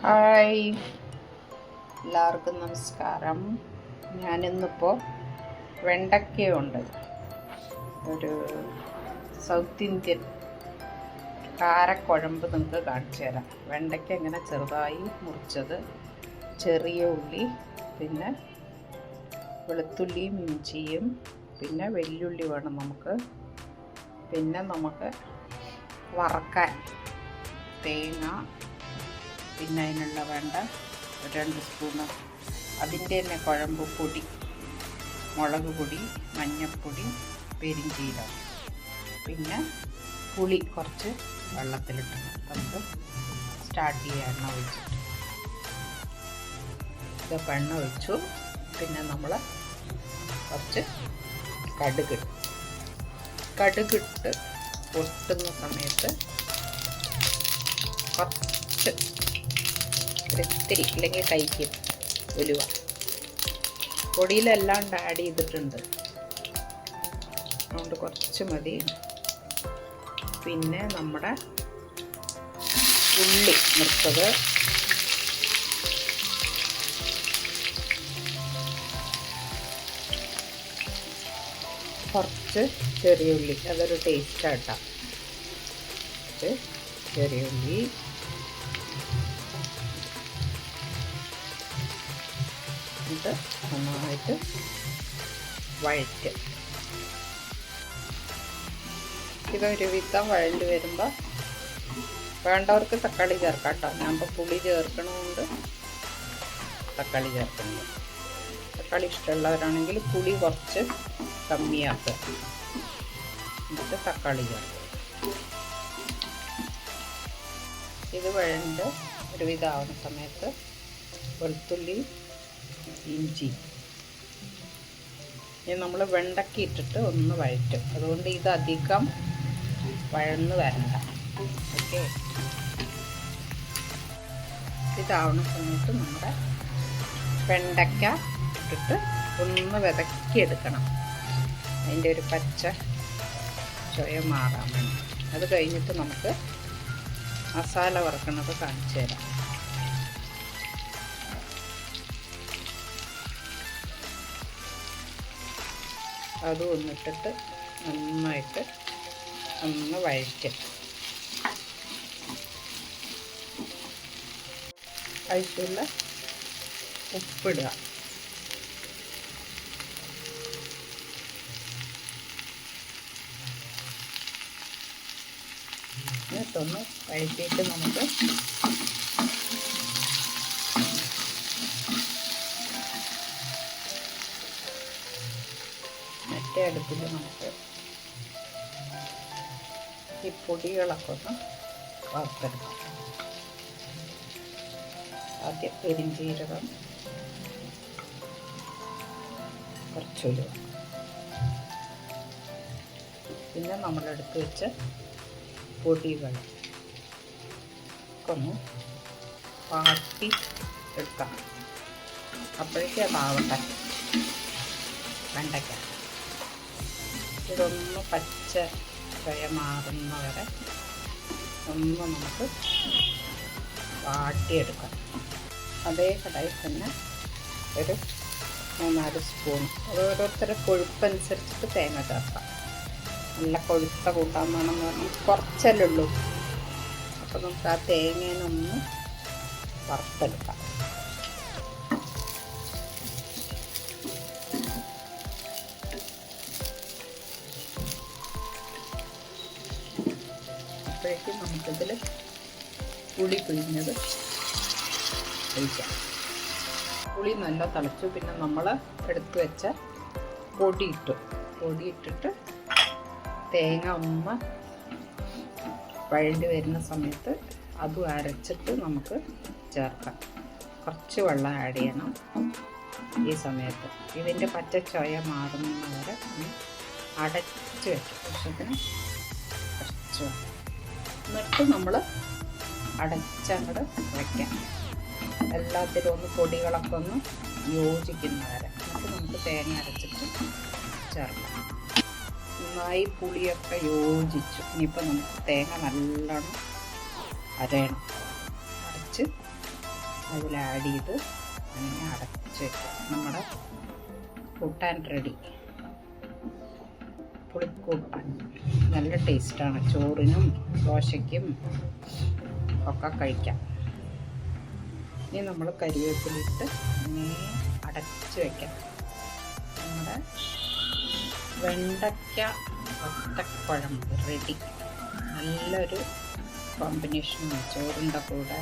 Hi, എല്ലാവർക്കും നമസ്കാരം. ഞാനിന്നിപ്പോൾ വെണ്ടയ്ക്കയുണ്ട് ഒരു സൗത്ത് ഇന്ത്യൻ കാരക്കുഴമ്പ് നിങ്ങൾക്ക് കാണിച്ചു തരാം. വെണ്ടയ്ക്ക ഇങ്ങനെ ചെറുതായി മുറിച്ചത്, ചെറിയ ഉള്ളി, പിന്നെ വെളുത്തുള്ളിയും ഇഞ്ചിയും, പിന്നെ വെല്ലുള്ളി വേണം നമുക്ക്. പിന്നെ നമുക്ക് വറക്കാൻ തേങ്ങ, പിന്നെ അതിനുള്ള വേണ്ട 2 സ്പൂണ് അതിൻ്റെ തന്നെ കുഴമ്പ് പൊടി, മുളക് പൊടി, മഞ്ഞൾപ്പൊടി, പെരിഞ്ചീരകം, പിന്നെ പുളി കുറച്ച് വെള്ളത്തിലിട്ട് നമുക്ക് സ്റ്റാർട്ട് ചെയ്യാൻ എണ്ണ ഒഴിച്ചിട്ട്. ഇതൊക്കെ എണ്ണ ഒഴിച്ചു. പിന്നെ നമ്മൾ കുറച്ച് കടുകിട്ട് പൊട്ടുന്ന സമയത്ത് കുറച്ച് ഇത്തിരി, അല്ലെങ്കിൽ കഴിക്കും ഉലുവ. പൊടിയിലെല്ലാം ആഡ് ചെയ്തിട്ടുണ്ട്, അതുകൊണ്ട് കുറച്ച് മതി. പിന്നെ നമ്മുടെ ഉള്ളി മുറിച്ചത്, കുറച്ച് ചെറിയ ഉള്ളി, അതൊരു ടേസ്റ്റാട്ടാം. ചെറിയ ഉള്ളി, ഇത് നന്നായിട്ട് വഴറ്റുക. ഇതൊരു വിധം വഴണ്ട് വരുമ്പോൾ വേണ്ടവർക്ക് തക്കാളി ചേർക്കാം കേട്ടോ. ഞാൻ ഇപ്പോൾ പുളി ചേർക്കണതുകൊണ്ട് തക്കാളി ചേർക്കുന്നില്ല. തക്കാളി ഇഷ്ടമുള്ളവരാണെങ്കിൽ പുളി കുറച്ച് കമ്മിയാക്കുക, എന്നിട്ട് തക്കാളി ചേർക്കുക. ഇത് വഴണ്ട് ഒരു വിധമാവുന്ന സമയത്ത് വെളുത്തുള്ളി, ഇഞ്ചി, ഇനി നമ്മൾ വെണ്ടയ്ക്ക ഇട്ടിട്ട് ഒന്ന് വഴറ്റും. അതുകൊണ്ട് ഇത് അധികം വഴന്ന് വരണ്ട. ഓക്കെ, ഇതാവുന്ന സമയത്ത് നമ്മുടെ വെണ്ടയ്ക്ക ഇട്ടിട്ട് ഒന്ന് വതക്കിയെടുക്കണം, അതിൻ്റെ ഒരു പച്ച ചുയ മാറാൻ വേണ്ടി. അത് കഴിഞ്ഞിട്ട് നമുക്ക് മസാല വറക്കണത് കാണിച്ചു തരാം. അതും ഒന്നിട്ടിട്ട് നന്നായിട്ട് ഒന്ന് വഴറ്റുക. ആവശ്യമുള്ള ഉപ്പിടുക. എന്നിട്ടൊന്ന് വഴറ്റിയിട്ട് നമുക്ക് മറ്റേ അടുപ്പിൽ നമുക്ക് ഈ പൊടികളൊക്കെ ഒന്ന് വറുത്തെടുക്കാം. ആദ്യം പെരിഞ്ചീരകം, കുറച്ച് ഉലുവ, പിന്നെ നമ്മളെടുത്ത് വെച്ച പൊടികൾ ഒന്ന് വാട്ടി എടുക്കാം. അപ്പോഴേക്കും അതാവട്ടെ വെണ്ടയ്ക്ക. ഇതൊന്ന് പച്ച ചുയ മാറുന്ന വരെ ഒന്ന് നമുക്ക് വാട്ടിയെടുക്കാം. അതേ കടായിൽ തന്നെ ഒരു 3-4 സ്പൂൺ, അത് ഓരോരുത്തരുടെ കൊഴുപ്പനുസരിച്ചിട്ട് തേങ്ങ ചേർക്കാം. നല്ല കൊഴുത്ത കൂട്ടാൻ വേണമെന്ന് പറഞ്ഞാൽ കുറച്ചല്ലേ ഉള്ളൂ. അപ്പോൾ നമുക്ക് ആ തേങ്ങേനൊന്ന് വറുത്തെടുക്കാം. അപ്പോഴേക്കും നമുക്കിതിൽ പുളി പിഴിഞ്ഞത് ഒഴിക്കാം. പുളി നല്ല തിളച്ചു. പിന്നെ നമ്മൾ എടുത്ത് വെച്ച പൊടി ഇട്ടിട്ട് തേങ്ങ ഒന്ന് വഴണ്ടി വരുന്ന സമയത്ത് അതും അരച്ചിട്ട് നമുക്ക് ചേർക്കാം. കുറച്ച് വെള്ളം ആഡ് ചെയ്യണം ഈ സമയത്ത്. ഇതിൻ്റെ പച്ച ചുയ മാറുന്നവരെ അടച്ച് വെക്കും. പക്ഷത്തിന് കുറച്ച് എന്നിട്ട് നമ്മൾ അടച്ചങ്ങോട്ട് വയ്ക്കാം. എല്ലാത്തിലും ഒന്ന് പൊടികളൊക്കെ ഒന്ന് യോജിക്കുന്നവരെ. എന്നിട്ട് നമുക്ക് തേങ്ങ അരച്ചിട്ട് ചേർക്കാം. നന്നായി പുളിയൊക്കെ യോജിച്ചു. ഇനിയിപ്പോൾ നമുക്ക് തേങ്ങ നല്ലോണം അരയണം. അരച്ച് അതിൽ ആഡ് ചെയ്ത് അങ്ങനെ അടച്ച് വയ്ക്കാം. നമ്മുടെ കൂട്ടാൻ റെഡി. പുളിക്കൂട്ടാൻ നല്ല ടേസ്റ്റാണ്, ചോറിനും ദോശയ്ക്കും ഒക്കെ കഴിക്കാം. ഇനി നമ്മൾ കരിവേപ്പിലിട്ട് അങ്ങനെ അടച്ച് വയ്ക്കാം. നമ്മുടെ വെണ്ടയ്ക്ക വത്തപ്പഴം റെഡി. നല്ലൊരു കോമ്പിനേഷനാണ് ചോറിൻ്റെ കൂടെ,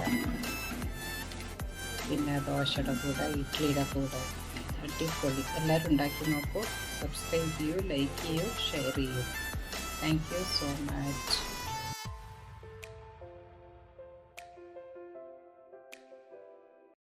പിന്നെ ദോശയുടെ കൂടെ, ഇഡ്ഡലിയുടെ കൂടെ. അടിപൊളി. എല്ലാവരും ഉണ്ടാക്കി നോക്കൂ. സബ്സ്ക്രൈബ് ചെയ്യൂ, ലൈക്ക് ചെയ്യൂ, ഷെയർ ചെയ്യൂ. Thank you so much.